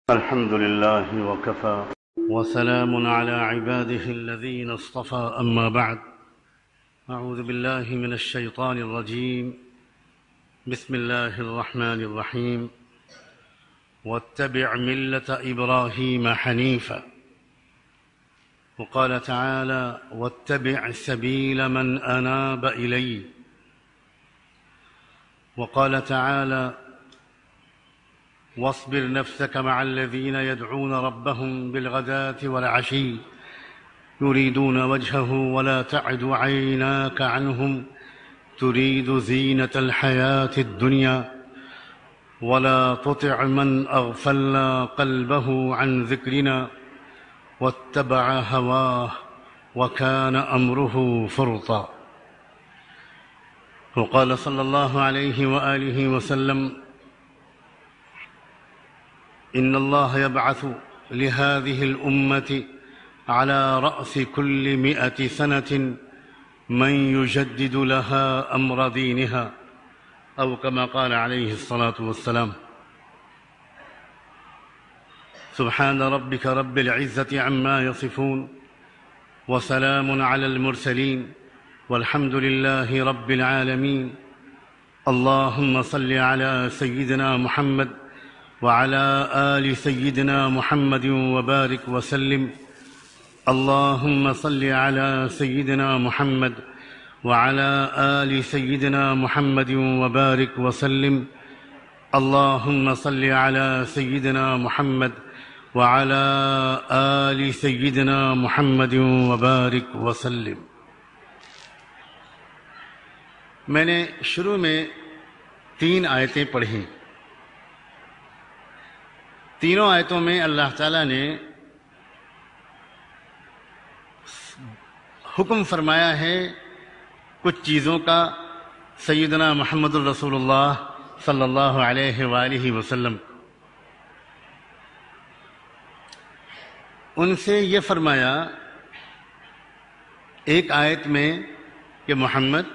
الحمد لله وكفى وسلام على عباده الذين اصطفى أما بعد. أعوذ بالله من الشيطان الرجيم. بسم الله الرحمن الرحيم. واتبع ملة إبراهيم حنيفا. وقال تعالى: واتبع سبيل من أناب إلي. وقال تعالى: واصبر نفسك مع الذين يدعون ربهم بالغداة والعشي يريدون وجهه ولا تعد عيناك عنهم تريد زينة الحياة الدنيا ولا تطع من أغفلنا قلبه عن ذكرنا واتبع هواه وكان أمره فرطا. وقال صلى الله عليه وآله وسلم: إن الله يبعث لهذه الأمة على رأس كل 100 سنة من يجدد لها أمر دينها، أو كما قال عليه الصلاة والسلام. سبحان ربك رب العزة عما يصفون وسلام على المرسلين والحمد لله رب العالمين. اللهم صل على سيدنا محمد وعلى آل سيدنا محمد وبارك وسلم. اللهم صل على سيدنا محمد وعلى آل سيدنا محمد وبارك وسلم. اللهم صل على سيدنا محمد وعلى آل سيدنا محمد وبارك وسلم. میں نے شروع میں 3 آیتیں پڑھی. تینوں آیتوں میں اللہ تعالیٰ نے حکم فرمایا ہے کچھ چیزوں کا سیدنا محمد الرسول اللہ صلی اللہ علیہ وآلہ وسلم. ان سے یہ فرمایا ایک آیت میں کہ محمد،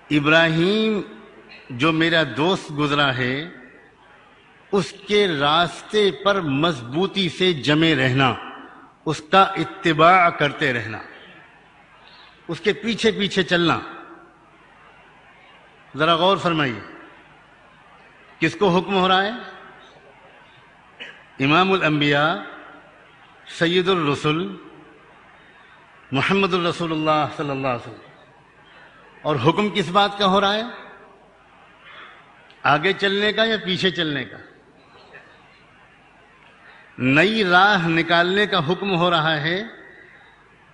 ابراہیم جو میرا دوست گزرا ہے اس کے راستے پر مضبوطی سے جمے رہنا، اس کا اتباع کرتے رہنا، اس کے پیچھے پیچھے چلنا. ذرا غور فرمائیے، کس کو حکم ہو رہا ہے؟ امام الانبیاء سید الرسل محمد الرسول اللہ صلی اللہ علیہ وسلم. اور حکم کس بات کا ہو رہا ہے؟ آگے چلنے کا یا پیچھے چلنے کا؟ نئی راہ نکالنے کا حکم ہو رہا ہے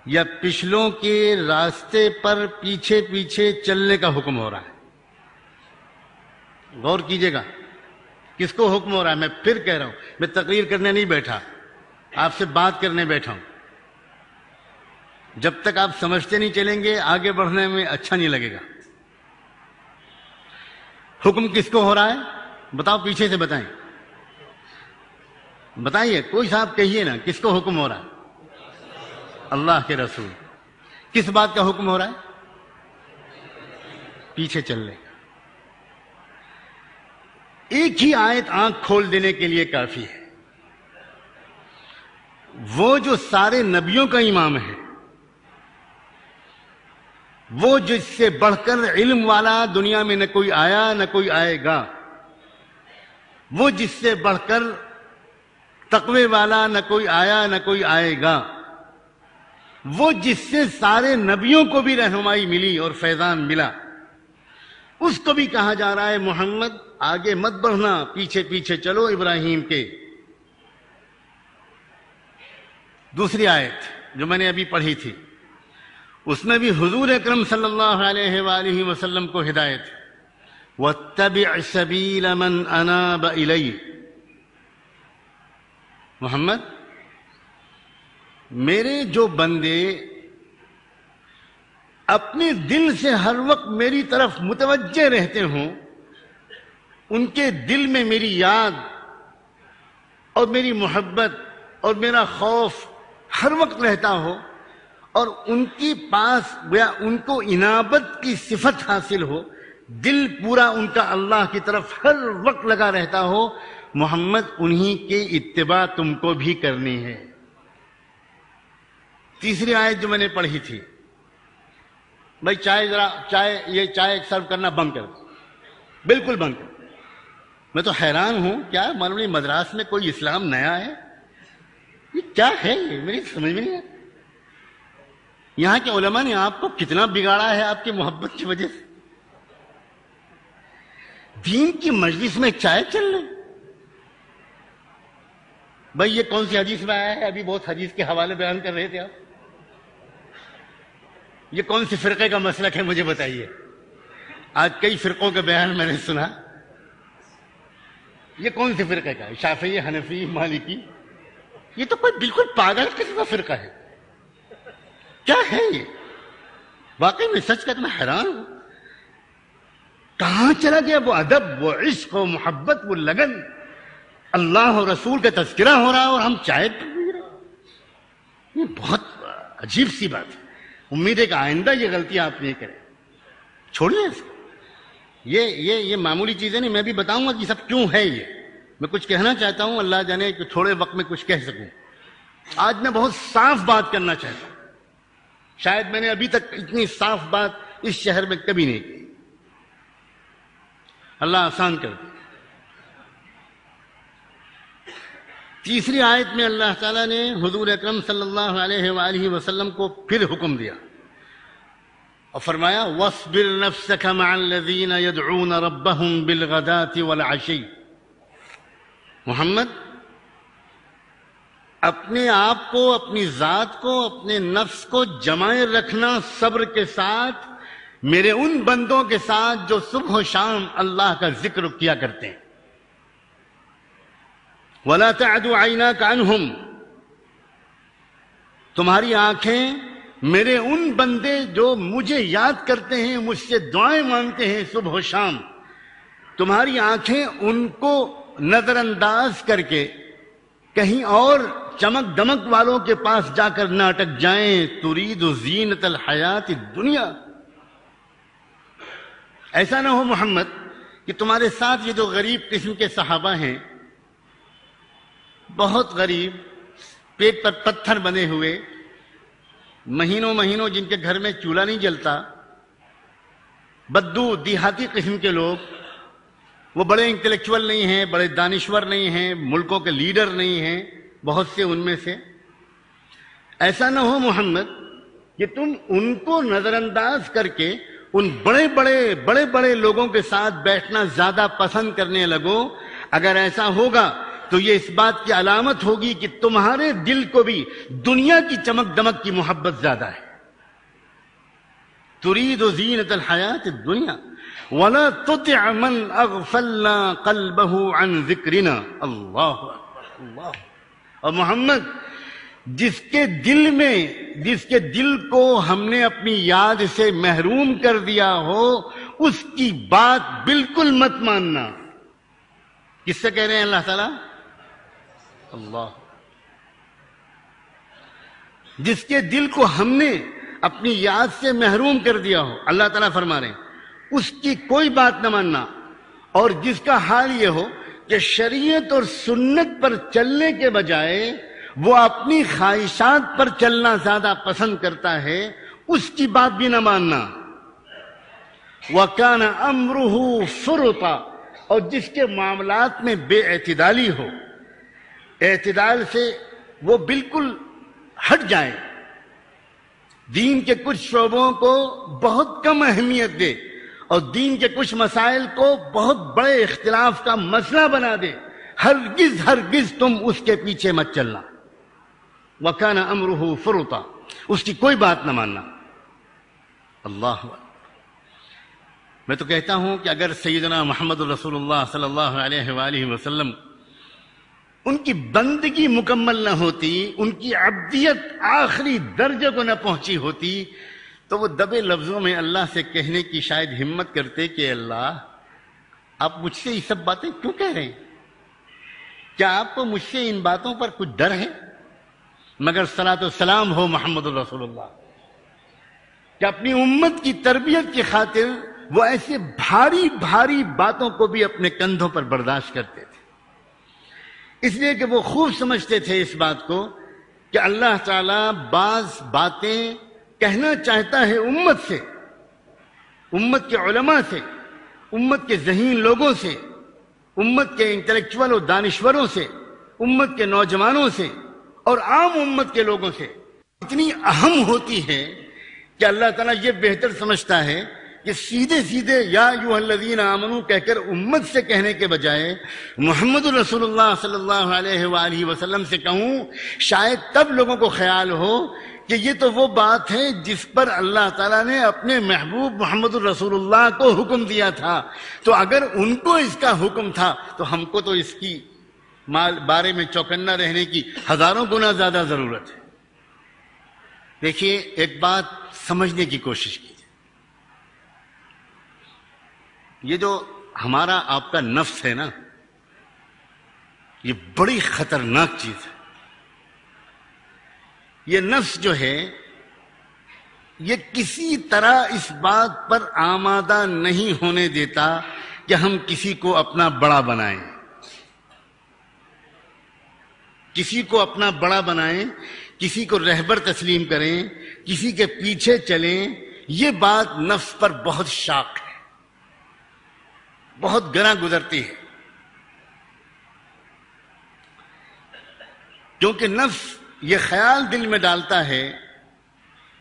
یا پچھلوں کے راستے پر پیچھے پیچھے چلنے کا حکم ہو رہا ہے؟ غور کیجئے گا کس کو حکم ہو رہا ہے. میں پھر کہہ رہا ہوں، میں تقریر کرنے نہیں بیٹھا، آپ سے بات کرنے بیٹھا ہوں. جب تک آپ سمجھتے نہیں چلیں گے آگے بڑھنے میں اچھا نہیں لگے گا. حکم کس کو ہو رہا ہے؟ بتاؤ، پیچھے سے بتائیں، بتائیے، کوئی صاحب کہیے نا، کس کو حکم ہو رہا ہے؟ اللہ کے رسول. کس بات کا حکم ہو رہا ہے؟ پیچھے چلنے کا. ایک ہی آیت آنکھ کھول دینے کے لیے کافی ہے. وہ جو سارے نبیوں کا امام ہے، وہ جس سے بڑھ کر علم والا دنیا میں نہ کوئی آیا نہ کوئی آئے گا، وہ جس سے بڑھ کر تقوی والا نہ کوئی آیا نہ کوئی آئے گا، وہ جس سے سارے نبیوں کو بھی رہنمائی ملی اور فیضان ملا، اس کو بھی کہا جا رہا ہے محمد آگے مت بڑھنا، پیچھے پیچھے چلو ابراہیم کے. دوسری آیت جو میں نے ابھی پڑھی تھی اس میں بھی حضور اکرم صلی اللہ علیہ وآلہ وسلم کو ہدایت: واتبع سبیل من اناب الی. محمد، میرے جو بندے اپنے دل سے ہر وقت میری طرف متوجہ رہتے ہوں، ان کے دل میں میری یاد اور میری محبت اور میرا خوف ہر وقت رہتا ہو، اور ان کے پاس گویا ان کو انابت کی صفت حاصل ہو، دل پورا ان کا اللہ کی طرف ہر وقت لگا رہتا ہو، محمد انہی کے اتباع تم کو بھی کرنی ہے۔ تیسری آیت جو میں نے پڑھی تھی، بھائی چائے سرو کرنا بند کر، بالکل بند کر۔ میں تو حیران ہوں، کیا مولوی مدراس میں کوئی اسلام نیا ہے؟ یہ کیا ہے؟ یہ میری سمجھ میں نہیں ہے۔ یہاں کے علماء نے آپ کو کتنا بگاڑا ہے آپ کی محبت کی وجہ سے۔ دین کی مجلس میں چائے چل رہی، بھائی یہ کون سی حدیث میں آیا ہے؟ ابھی بہت حدیث کے حوالے بیان کر رہے تھے آپ۔ یہ کون سی فرقے کا مسلک ہے مجھے بتائیے؟ آج کئی فرقوں کا بیان میں نے سنا، یہ کون سی فرقے کا ہے؟ شافعی، حنفی، مالکی؟ یہ تو کوئی بالکل پاگل قسم کا فرقہ ہے۔ کیا ہے یہ؟ واقعی میں سچ کہتا میں حیران ہوں، کہاں چلا گیا وہ ادب، وہ عشق، وہ محبت، وہ لگن؟ اللہ اور رسول کا تذکرہ ہو رہا اور ہم چائے پی رہے ہیں۔ یہ بہت عجیب سی بات ہے۔ امید ہے کہ آئندہ یہ غلطی آپ نہیں کریں، چھوڑیے اس کو۔ یہ معمولی چیزیں نہیں، میں بھی بتاؤں گا کہ سب کیوں ہے۔ یہ میں کچھ کہنا چاہتا ہوں، اللہ جانے کہ تھوڑے وقت میں کچھ کہہ سکوں۔ آج میں بہت صاف بات کرنا چاہتا ہوں، شاید میں نے ابھی تک اتنی صاف بات اس شہر میں کبھی نہیں کی۔ اللہ آسان کر دے۔ تیسری آیت میں اللہ تعالیٰ نے حضور اکرم صلی اللہ علیہ وآلہ وسلم کو پھر حکم دیا اور فرمایا وَاصْبِرْ نَفْسَكَ مَعَ الَّذِينَ يَدْعُونَ رَبَّهُمْ بِالْغَدَاةِ وَالْعَشِيِّ۔ محمد، اپنے آپ کو، اپنی ذات کو، اپنے نفس کو جمائے رکھنا صبر کے ساتھ، میرے ان بندوں کے ساتھ جو صبح و شام اللہ کا ذکر کیا کرتے ہیں۔ وَلَا تَعْدُ عَيْنَاكَ عَنْهُمْ، تمہاری آنکھیں میرے ان بندے جو مجھے یاد کرتے ہیں، مجھ سے دعائیں مانگتے ہیں صبح و شام، تمہاری آنکھیں ان کو نظر انداز کر کے کہیں اور چمک دمک والوں کے پاس جا کر نہ اٹک جائیں۔ ترید زینت الحیات الدنیا، ایسا نہ ہو محمد کہ تمہارے ساتھ یہ جو غریب قسم کے صحابہ ہیں، بہت غریب، پیٹ پر پتھر بنے ہوئے، مہینوں جن کے گھر میں چولہا نہیں جلتا، بدو دیہاتی قسم کے لوگ، وہ بڑے انٹلیکچول نہیں ہیں، بڑے دانشور نہیں ہیں، ملکوں کے لیڈر نہیں ہیں بہت سے ان میں سے۔ ایسا نہ ہو محمد کہ تم ان کو نظر انداز کر کے ان بڑے بڑے لوگوں کے ساتھ بیٹھنا زیادہ پسند کرنے لگو۔ اگر ایسا ہوگا تو یہ اس بات کی علامت ہوگی کہ تمہارے دل کو بھی دنیا کی چمک دمک کی محبت زیادہ ہے۔ ترید زینت الحیات الدنیا ولا تطع من اغفلنا قلبه عن ذکرنا۔ اللہ اکبر، اللہ۔ اور محمد، جس کے دل کو ہم نے اپنی یاد سے محروم کر دیا ہو، اس کی بات بالکل مت ماننا۔ کس سے کہہ رہے ہیں اللہ تعالیٰ؟ اللہ۔ جس کے دل کو ہم نے اپنی یاد سے محروم کر دیا ہو، اللہ تعالیٰ فرما رہے ہیں اس کی کوئی بات نہ ماننا۔ اور جس کا حال یہ ہو کہ شریعت اور سنت پر چلنے کے بجائے وہ اپنی خواہشات پر چلنا زیادہ پسند کرتا ہے، اس کی بات بھی نہ ماننا۔ وَكَانَ أَمْرُهُ فُرُطًا، اور جس کے معاملات میں بے اعتدالی ہو، اعتدال سے وہ بالکل ہٹ جائے، دین کے کچھ شعبوں کو بہت کم اہمیت دے اور دین کے کچھ مسائل کو بہت بڑے اختلاف کا مسئلہ بنا دے، ہرگز تم اس کے پیچھے مت چلنا۔ وَكَانَ أَمْرُهُ فُرُطًا، اس کی کوئی بات نہ ماننا۔ اللہ اکبر۔ میں تو کہتا ہوں کہ اگر سیدنا محمد رسول اللہ صلی اللہ علیہ وآلہ وسلم ان کی بندگی مکمل نہ ہوتی، ان کی عبدیت آخری درجے کو نہ پہنچی ہوتی، تو وہ دبے لفظوں میں اللہ سے کہنے کی شاید ہمت کرتے کہ اللہ، آپ مجھ سے یہ سب باتیں کیوں کہہ رہے ہیں؟ کیا آپ کو مجھ سے ان باتوں پر کچھ ڈر ہے؟ مگر صلاۃ و سلام ہو محمد رسول اللہ کہ اپنی امت کی تربیت کی خاطر وہ ایسے بھاری باتوں کو بھی اپنے کندھوں پر برداشت کرتے تھے۔ اس لیے کہ وہ خوب سمجھتے تھے اس بات کو کہ اللہ تعالیٰ بعض باتیں کہنا چاہتا ہے امت سے، امت کے علماء سے، امت کے ذہین لوگوں سے، امت کے انٹلیکچول اور دانشوروں سے، امت کے نوجوانوں سے اور عام امت کے لوگوں سے اتنی اہم ہوتی ہے کہ اللہ تعالیٰ یہ بہتر سمجھتا ہے کہ سیدھے سیدھے یا ایھا الذین آمنو کہہ کر امت سے کہنے کے بجائے محمد رسول اللہ صلی اللہ علیہ وآلہ وسلم سے کہوں، شاید تب لوگوں کو خیال ہو کہ یہ تو وہ بات ہے جس پر اللہ تعالیٰ نے اپنے محبوب محمد رسول اللہ کو حکم دیا تھا، تو اگر ان کو اس کا حکم تھا تو ہم کو تو اس کی بارے میں چوکنا رہنے کی ہزاروں گنا زیادہ ضرورت ہے۔ دیکھیے، ایک بات سمجھنے کی کوشش کیجیے، یہ جو ہمارا آپ کا نفس ہے نا، یہ بڑی خطرناک چیز ہے۔ یہ نفس جو ہے یہ کسی طرح اس بات پر آمادہ نہیں ہونے دیتا کہ ہم کسی کو اپنا بڑا بنائیں، کسی کو اپنا بڑا بنائیں، کسی کو رہبر تسلیم کریں، کسی کے پیچھے چلیں۔ یہ بات نفس پر بہت شاق ہے، بہت گراں گزرتی ہے، کیونکہ نفس یہ خیال دل میں ڈالتا ہے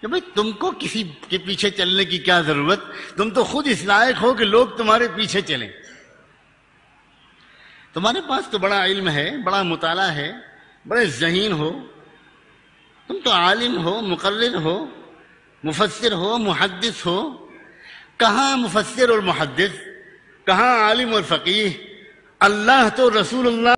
کہ بھئی تم کو کسی کے پیچھے چلنے کی کیا ضرورت، تم تو خود اس لائق ہو کہ لوگ تمہارے پیچھے چلیں، تمہارے پاس تو بڑا علم ہے، بڑا مطالعہ ہے، بڑے ذہین ہو، تم تو عالم ہو، مقرر ہو، مفسر ہو، محدث ہو۔ کہاں مفسر اور محدث، کہاں عالم اور فقیہ، اللہ تو رسول اللہ